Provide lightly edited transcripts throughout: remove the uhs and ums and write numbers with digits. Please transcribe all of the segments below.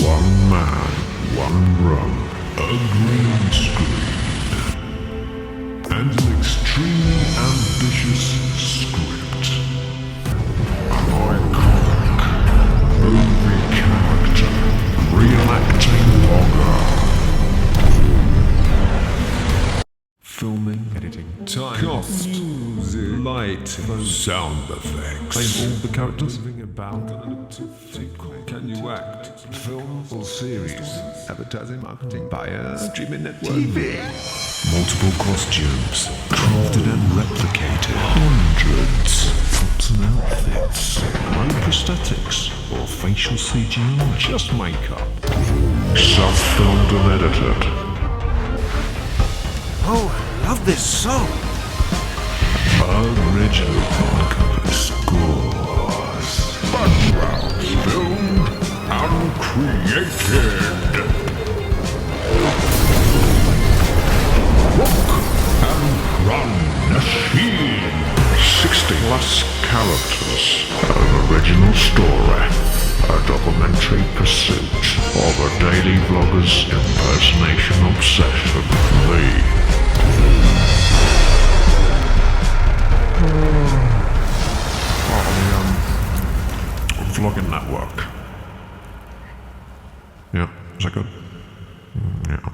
One man, one room, a green screen, and an extremely ambitious script. An iconic movie character reenacting logger. Filming, editing, time, cost, music, light, sound effects. Playing all the characters. About can you act? Film or series? Advertising, marketing, buyer, streaming network, TV. Multiple costumes, crafted and replicated. Hundreds. Props and outfits. No prosthetics or facial CGI. Just makeup. Self-filmed and edited. Oh, I love this song. Original podcast scores. Background filmed and created. Walk and run machine. 60 plus characters. An original story. A documentary pursuit of a daily vlogger's impersonation obsession. Vlogging network. Yeah, is that good? Yeah.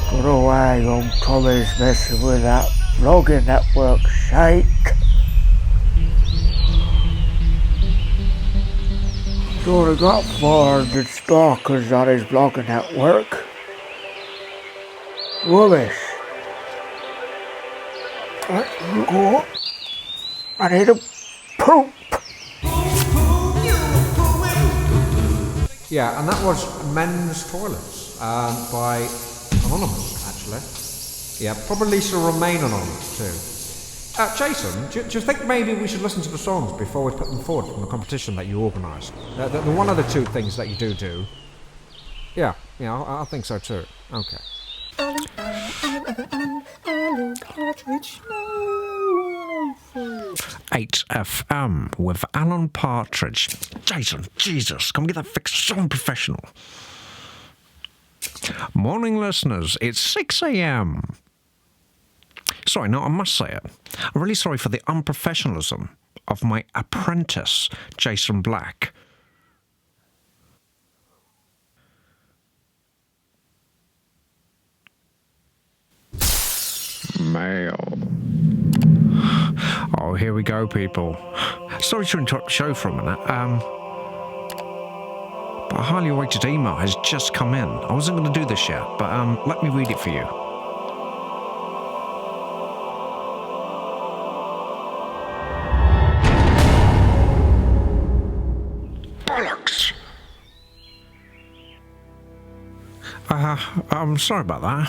Get away, young Tommy's messing with that vlogging network shite. He's only got 400 stalkers on his vlogging network. Rubbish. Go. I need a poop. Yeah, and that was Men's Toilets by Anonymous, actually. Yeah, probably shall remain anonymous too. Jason, do you think maybe we should listen to the songs before we put them forward from the competition that you organised? The one of the two things that you do. Yeah, I think so too. Okay. Eight FM with Alan Partridge. Jason, Jesus, come get that fixed. So unprofessional. Morning, listeners. It's 6 a.m. Sorry, no, I must say it. I'm really sorry for the unprofessionalism of my apprentice, Jason Black. Mail. Oh, here we go, people. Sorry to interrupt the show for a minute. But a highly awaited email has just come in. I wasn't going to do this yet, but let me read it for you. Bollocks! I'm sorry about that.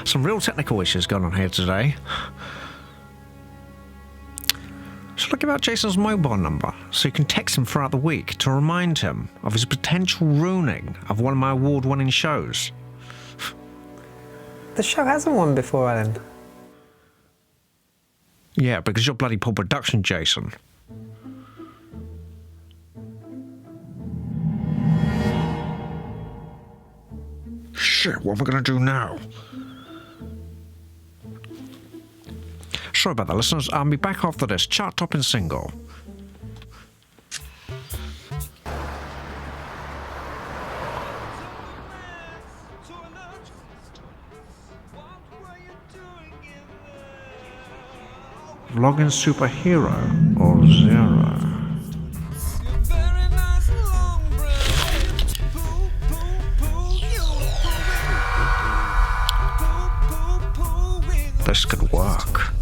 Some real technical issues going on here today. Shall I give out Jason's mobile number so you can text him throughout the week to remind him of his potential ruining of one of my award-winning shows? The show hasn't won before, Alan. Yeah, because you're bloody poor production, Jason. Shh. shit, what am I going to do now? Sorry about that, listeners. I'll be back after this chart-topping single. Vlogging superhero or zero? This could work.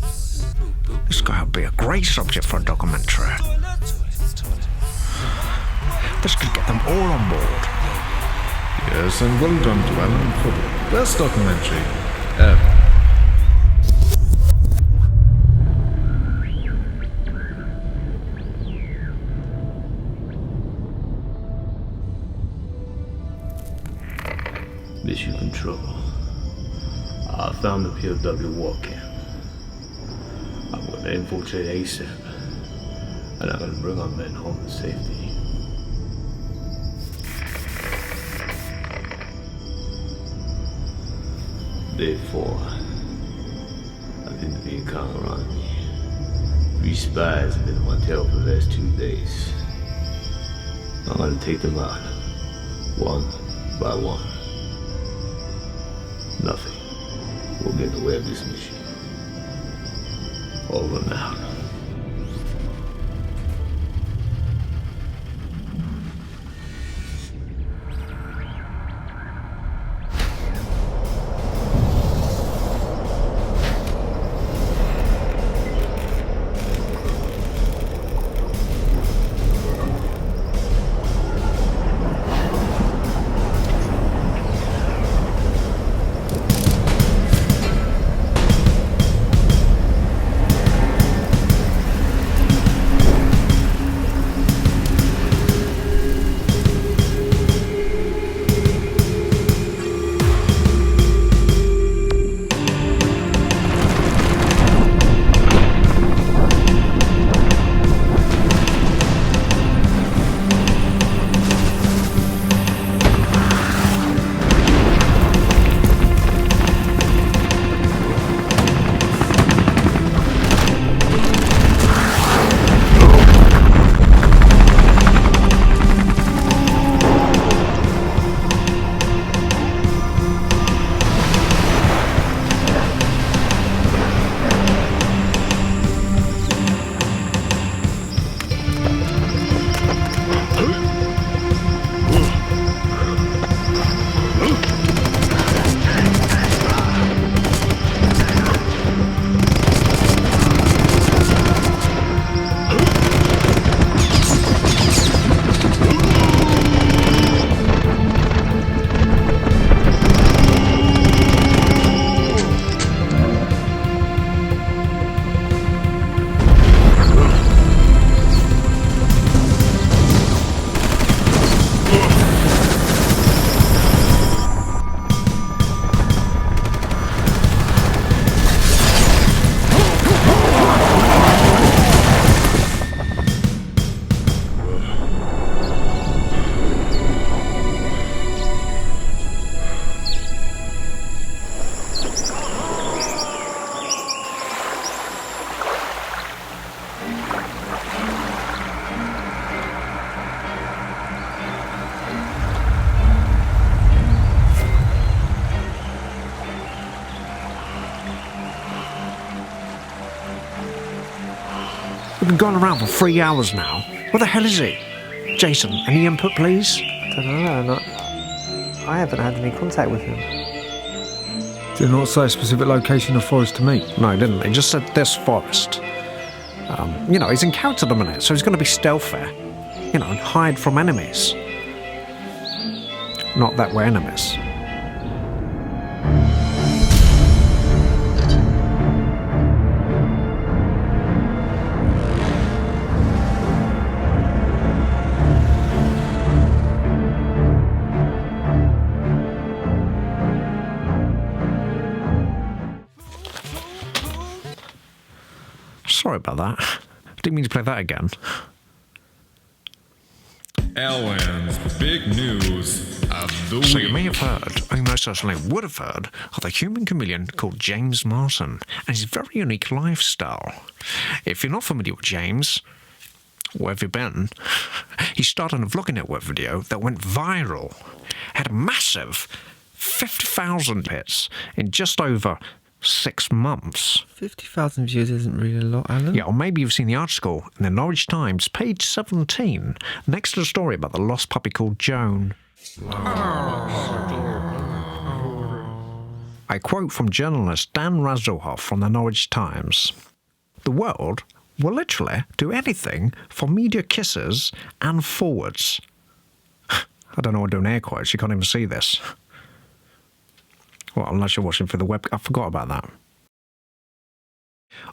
This could be a great subject for a documentary. This could get them all on board. Yes, and well done to Alan for the best documentary ever. Mission Control. I found the POW war camp. I'm gonna infiltrate ASAP, and I'm gonna bring our men home to safety. Day 4. I've been being kind around me. 3 spies have been on my tail for the last 2 days. I'm gonna take them out, one by one. Nothing will get in the way of this mission. Over and out. We've been going around for 3 hours now. Where the hell is he? Jason, any input, please? Don't know. I haven't had any contact with him. Did not say a specific location of forest to meet. No, he didn't. He just said this forest. He's encountered them in it, so he's going to be stealthy. And hide from enemies. Not that we're enemies. Sorry about that. Didn't mean to play that again. Elwan's big news. So you may have heard, or you most certainly would have heard, of a human chameleon called James Martin and his very unique lifestyle. If you're not familiar with James, where have you been? He started a vlogging network video that went viral, had a massive 50,000 hits in just over 6 months. 50,000 views isn't really a lot, Alan. Yeah, or maybe you've seen the article in the Norwich Times, page 17, next to the story about the lost puppy called Joan. I quote from journalist Dan Razelhoff from the Norwich Times. The world will literally do anything for media kisses and forwards. I don't know what doing air quotes, you can't even see this. Well, unless you're watching through the web, I forgot about that.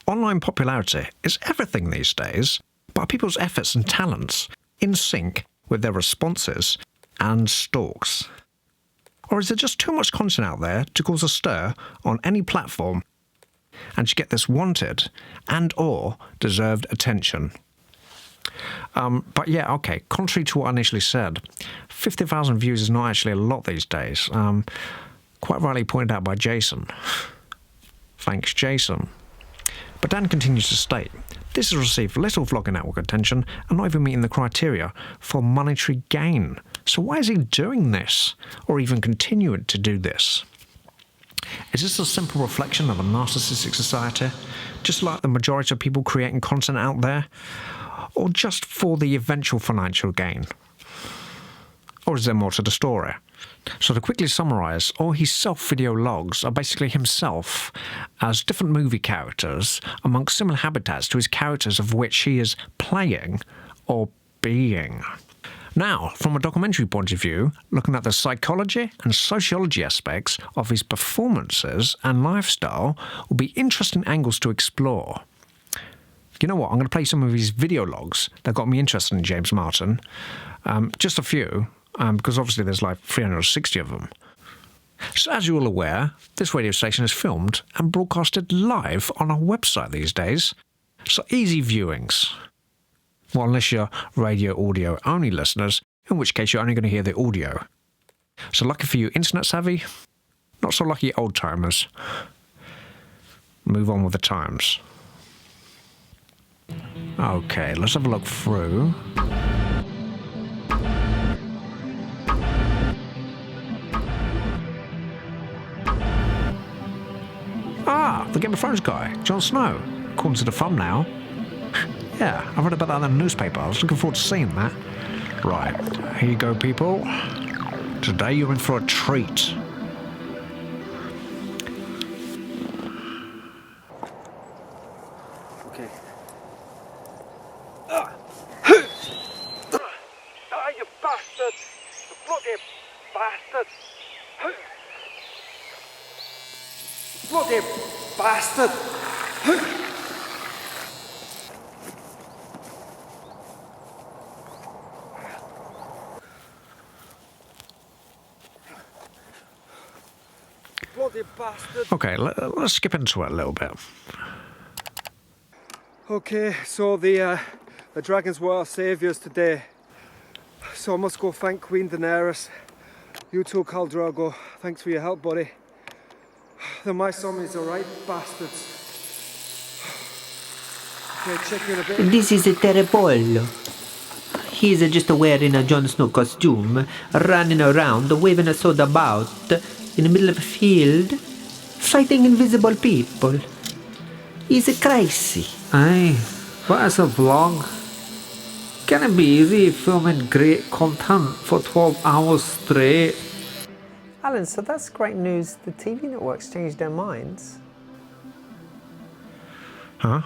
Online popularity is everything these days, but are people's efforts and talents in sync with their responses and stalks? Or is there just too much content out there to cause a stir on any platform and to get this wanted and or deserved attention? But yeah, okay, contrary to what I initially said, 50,000 views is not actually a lot these days. Quite rightly pointed out by Jason. Thanks, Jason. But Dan continues to state, this has received little vlogging network attention and not even meeting the criteria for monetary gain. So why is he doing this, or even continuing to do this? Is this a simple reflection of a narcissistic society, just like the majority of people creating content out there, or just for the eventual financial gain? Or is there more to the story? So to quickly summarise, all his self-video logs are basically himself as different movie characters amongst similar habitats to his characters of which he is playing or being. Now, from a documentary point of view, looking at the psychology and sociology aspects of his performances and lifestyle will be interesting angles to explore. You know what, I'm going to play some of his video logs that got me interested in James Martin. Just a few. Because obviously there's like 360 of them. So as you're all aware, this radio station is filmed and broadcasted live on our website these days. So easy viewings. Well, unless you're radio audio only listeners, in which case you're only going to hear the audio. So lucky for you internet savvy, not so lucky old timers. Move on with the times. Okay, let's have a look through. Ah, the Game of Thrones guy, Jon Snow, according to the thumbnail. Yeah, I read about that in the newspaper. I was looking forward to seeing that. Right, here you go, people. Today you're in for a treat. Okay. You bastard! You bloody bastard! Bloody bastard! Bloody bastard! Okay, let's skip into it a little bit. Okay, so the dragons were our saviours today. So I must go thank Queen Daenerys. You too, Khal Drogo. Thanks for your help, buddy. The my zombies, alright, bastards. Okay, check you in a bit. This is a Terepollo. He's just wearing a Jon Snow costume, running around, waving a sword about, in the middle of a field, fighting invisible people. He's crazy. Aye, but as a vlog, can it be easy filming great content for 12 hours straight? Alan, so that's great news. The TV networks changed their minds. Huh?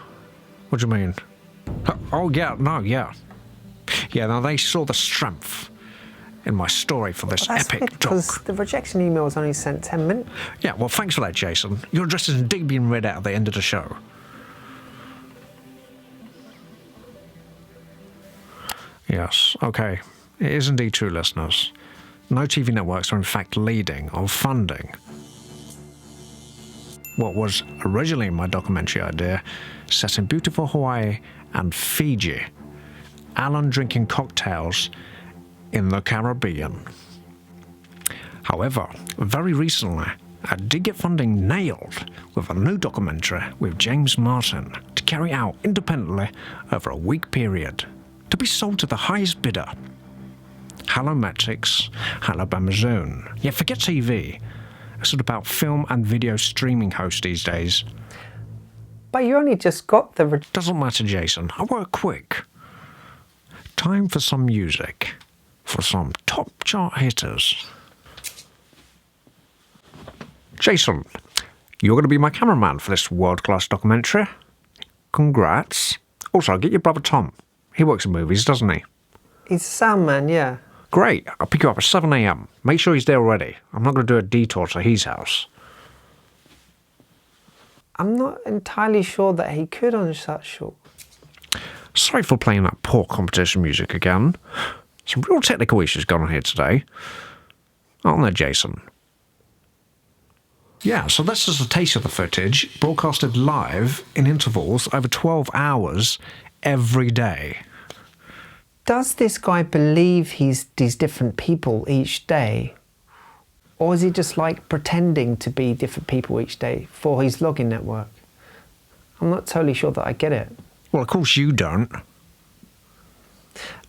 What do you mean? Oh, yeah, no, yeah. Yeah, now they saw the strength in my story for this That's epic because doc. the rejection email was only sent 10 minutes. Yeah, well, thanks for that, Jason. Your address is indeed being read out at the end of the show. Yes, okay. It is indeed true, listeners. No TV networks are in fact leading or funding what was originally my documentary idea, set in beautiful Hawaii and Fiji. Alan drinking cocktails in the Caribbean. However, very recently, I did get funding nailed with a new documentary with James Martin to carry out independently over a week period, to be sold to the highest bidder. Halometrics, Halabamazone. Yeah, forget TV. It's all about film and video streaming hosts these days. But you only just got the... Doesn't matter, Jason. I work quick. Time for some music. For some top chart hitters. Jason, you're going to be my cameraman for this world-class documentary. Congrats. Also, get your brother Tom. He works in movies, doesn't he? He's a sound man, yeah. Great. I'll pick you up at 7 a.m. Make sure he's there already. I'm not going to do a detour to his house. I'm not entirely sure that he could on such short. Sorry for playing that poor competition music again. Some real technical issues going on here today. Aren't there, Jason? Yeah, so this is a taste of the footage, broadcasted live in intervals over 12 hours every day. Does this guy believe he's these different people each day? Or is he just like pretending to be different people each day for his login network? I'm not totally sure that I get it. Well, of course you don't.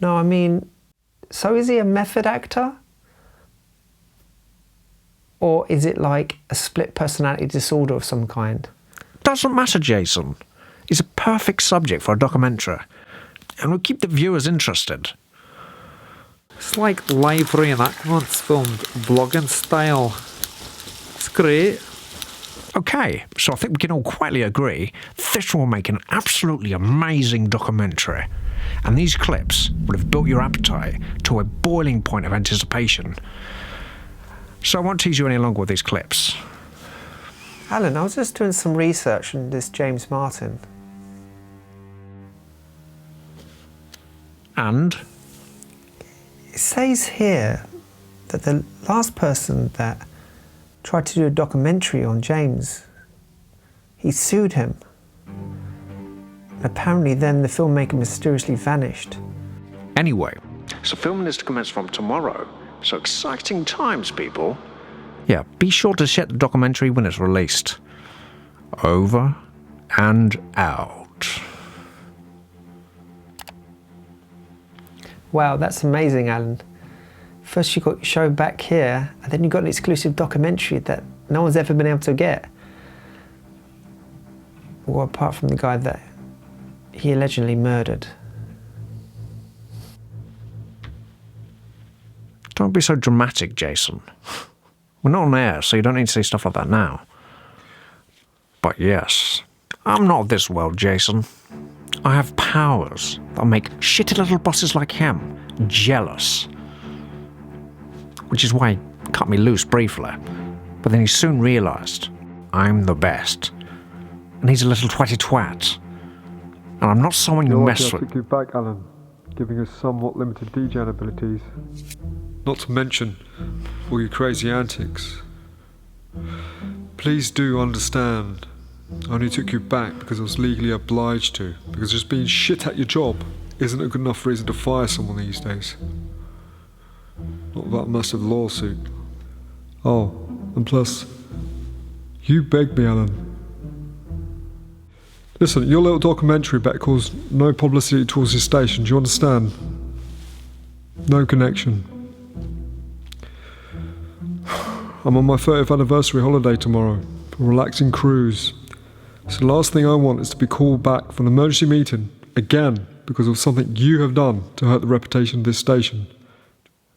No, I mean, so is he a method actor? Or is it like a split personality disorder of some kind? Doesn't matter, Jason. He's a perfect subject for a documentary. And will keep the viewers interested. It's like live reenactments filmed vlogging style. It's great. Okay, so I think we can all quietly agree this will make an absolutely amazing documentary. And these clips would have built your appetite to a boiling point of anticipation. So I won't tease you any longer with these clips. Alan, I was just doing some research on this James Martin. And? It says here that the last person that tried to do a documentary on James, he sued him. Apparently then the filmmaker mysteriously vanished. Anyway, so filming is to commence from tomorrow. So exciting times, people. Yeah, be sure to check the documentary when it's released. Over and out. Wow, that's amazing, Alan. First you got your show back here, and then you got an exclusive documentary that no one's ever been able to get. Well, apart from the guy that he allegedly murdered. Don't be so dramatic, Jason. We're not on air, so you don't need to say stuff like that now. But yes, I'm not of this world, Jason. I have powers that'll make shitty little bosses like him jealous. Which is why he cut me loose briefly. But then he soon realised I'm the best. And he's a little twatty twat. And I'm not someone you mess with. I took you back, Alan, giving us somewhat limited DJ abilities. Not to mention all your crazy antics. Please do understand, I only took you back because I was legally obliged to, because just being shit at your job isn't a good enough reason to fire someone these days. Not without a massive lawsuit. Oh, and plus, you begged me, Alan. Listen, your little documentary bet caused no publicity towards this station, do you understand? No connection. I'm on my 30th anniversary holiday tomorrow, a relaxing cruise. So the last thing I want is to be called back for an emergency meeting, again, because of something you have done to hurt the reputation of this station.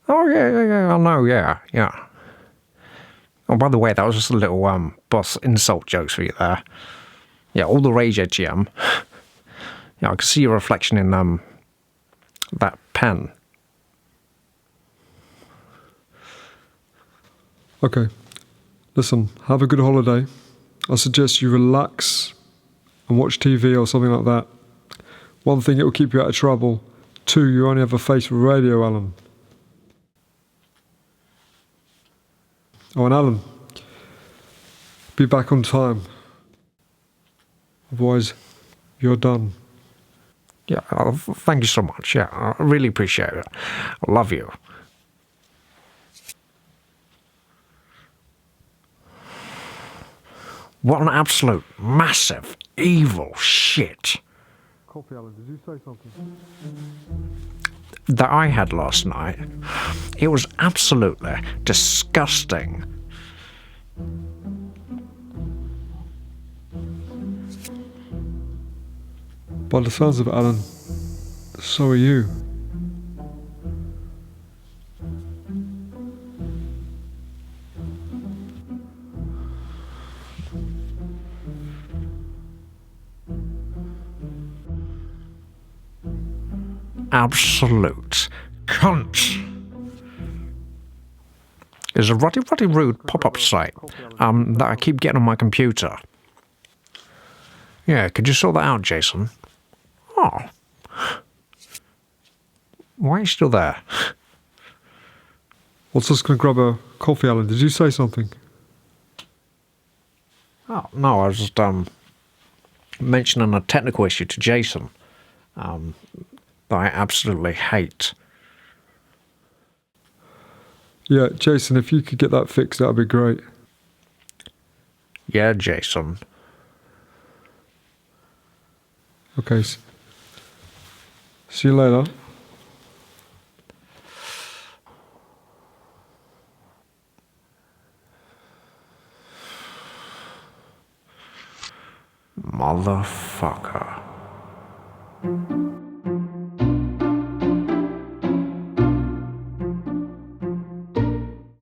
Oh, yeah, I know, yeah. Oh, by the way, that was just a little boss insult jokes for you there. Yeah, all the rage ATM. Yeah, I can see your reflection in that pen. Okay, listen, have a good holiday. I suggest you relax and watch TV or something like that. One thing, it will keep you out of trouble. Two, you only have a face for radio, Alan. Oh, and Alan, be back on time. Otherwise, you're done. Yeah, thank you so much. Yeah, I really appreciate it. I love you. What an absolute massive evil shit Coffee, Alan, did you say something? that I had last night. It was absolutely disgusting. By the sounds of it, Alan, so are you. Absolute cunt. There's a ruddy rude pop-up site that I keep getting on my computer. Yeah, could you sort that out, Jason? Oh. Why are you still there? I was just going to grab a coffee, Alan. Did you say something? Oh, no, I was just mentioning a technical issue to Jason that I absolutely hate. Yeah, Jason, if you could get that fixed, that'd be great. Yeah, Jason. Okay, see you later. Motherfucker.